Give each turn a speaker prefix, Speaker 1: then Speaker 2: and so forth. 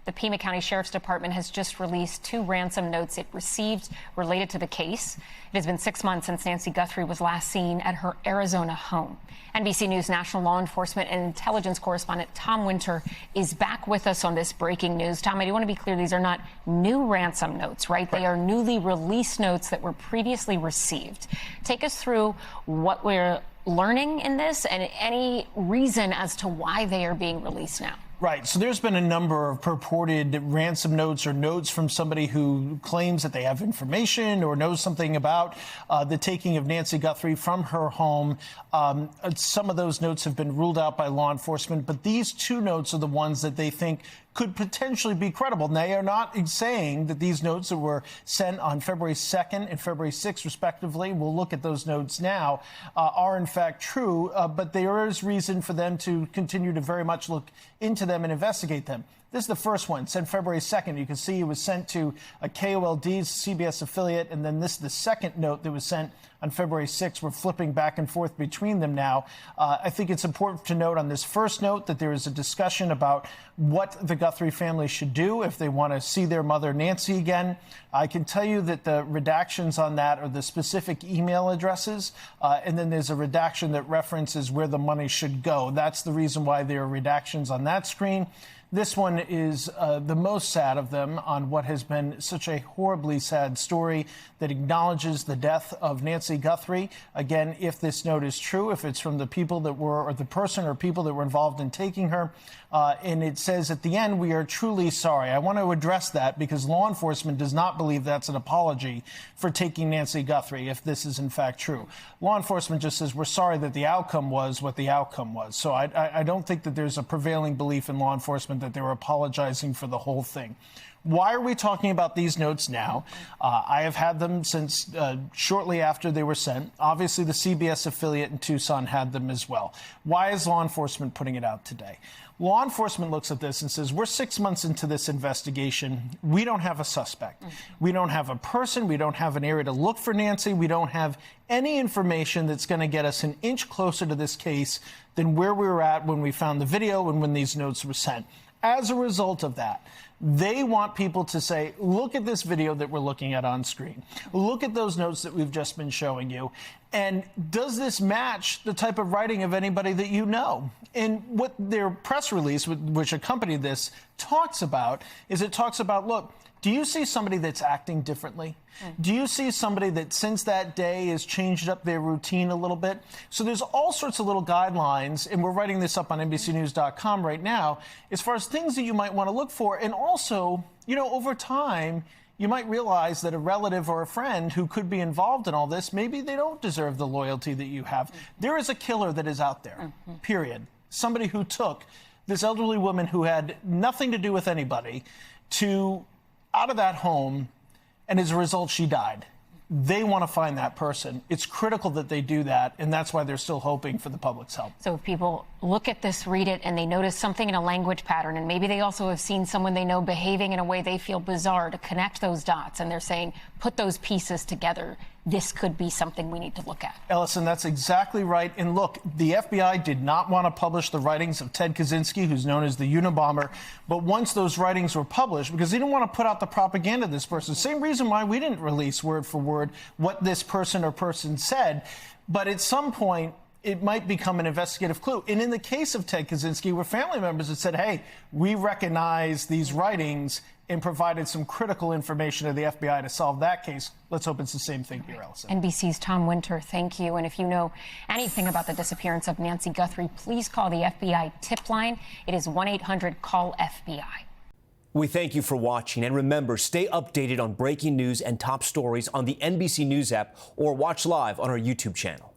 Speaker 1: The Pima County Sheriff's Department has just released 2 ransom notes it received related to the case. It has been 6 months since Nancy Guthrie was last seen at her Arizona home. NBC News national law enforcement and intelligence correspondent Tom Winter is back with us on this breaking news. Tom, I do want to be clear, these are not new ransom notes, right? They are newly released notes that were previously received. Take us through what we're learning in this and any reason as to why they are being released now.
Speaker 2: Right. So there's been a number of purported ransom notes or notes from somebody who claims that they have information or knows something about the taking of Nancy Guthrie from her home. Some of those notes have been ruled out by law enforcement, but these 2 notes are the ones that they think could potentially be credible. And they are not saying that these notes that were sent on February 2nd and February 6th, respectively, we'll look at those notes now, are in fact true. But there is reason for them to continue to very much look into them and investigate them. This is the first one, sent February 2nd. You can see it was sent to a KOLD's CBS affiliate, and then this is the second note that was sent on February 6th. We're flipping back and forth between them now. I think it's important to note on this first note that there is a discussion about what the Guthrie family should do if they want to see their mother Nancy again. I can tell you that the redactions on that are the specific email addresses, and then there's a redaction that references where the money should go. That's the reason why there are redactions on that screen. This one is the most sad of them on what has been such a horribly sad story that acknowledges the death of Nancy Guthrie. Again, if this note is true, if it's from the people that were, or the person or people that were involved in taking her, and it says at the end, "We are truly sorry." I want to address that because law enforcement does not believe that's an apology for taking Nancy Guthrie, if this is in fact true. Law enforcement just says, "We're sorry that the outcome was what the outcome was." So I don't think that there's a prevailing belief in law enforcement that they were apologizing for the whole thing. Why are we talking about these notes now? I have had them since shortly after they were sent. Obviously, the CBS affiliate in Tucson had them as well. Why is law enforcement putting it out today? Law enforcement looks at this and says, we're 6 months into this investigation. We don't have a suspect. We don't have a person. We don't have an area to look for Nancy. We don't have any information that's going to get us an inch closer to this case than where we were at when we found the video and when these notes were sent. As a result of that, they want people to say, look at this video that we're looking at on screen. Look at those notes that we've just been showing you. And does this match the type of writing of anybody that you know? And what their press release, which accompanied this, talks about is it talks about, look, do you see somebody that's acting differently? Do you see somebody that since that day has changed up their routine a little bit? So there's all sorts of little guidelines, and we're writing this up on NBCNews.com right now, as far as things that you might want to look for. And also, you know, over time, you might realize that a relative or a friend who could be involved in all this, maybe they don't deserve the loyalty that you have. There is a killer that is out there, period. Somebody who took this elderly woman who had nothing to do with anybody out of that home, and as a result, she died. They want to find that person. It's critical that they do that, and that's why they're still hoping for the public's help.
Speaker 1: So if people look at this, read it, and they notice something in a language pattern, and maybe they also have seen someone they know behaving in a way they feel bizarre, to connect those dots, and they're saying, put those pieces together, this could be something we need to look at.
Speaker 2: Ellison, that's exactly right. And look, the FBI did not want to publish the writings of Ted Kaczynski, who's known as the Unabomber. But once those writings were published, because they didn't want to put out the propaganda of this person, same reason why we didn't release word for word what this person or person said. But at some point, it might become an investigative clue. And in the case of Ted Kaczynski, were family members that said, hey, we recognize these writings, and provided some critical information to the FBI to solve that case. Let's hope it's the same thing here, Ellison.
Speaker 1: NBC's Tom Winter, thank you. And if you know anything about the disappearance of Nancy Guthrie, please call the FBI tip line. It is 1-800-CALL-FBI.
Speaker 3: We thank you for watching. And remember, stay updated on breaking news and top stories on the NBC News app or watch live on our YouTube channel.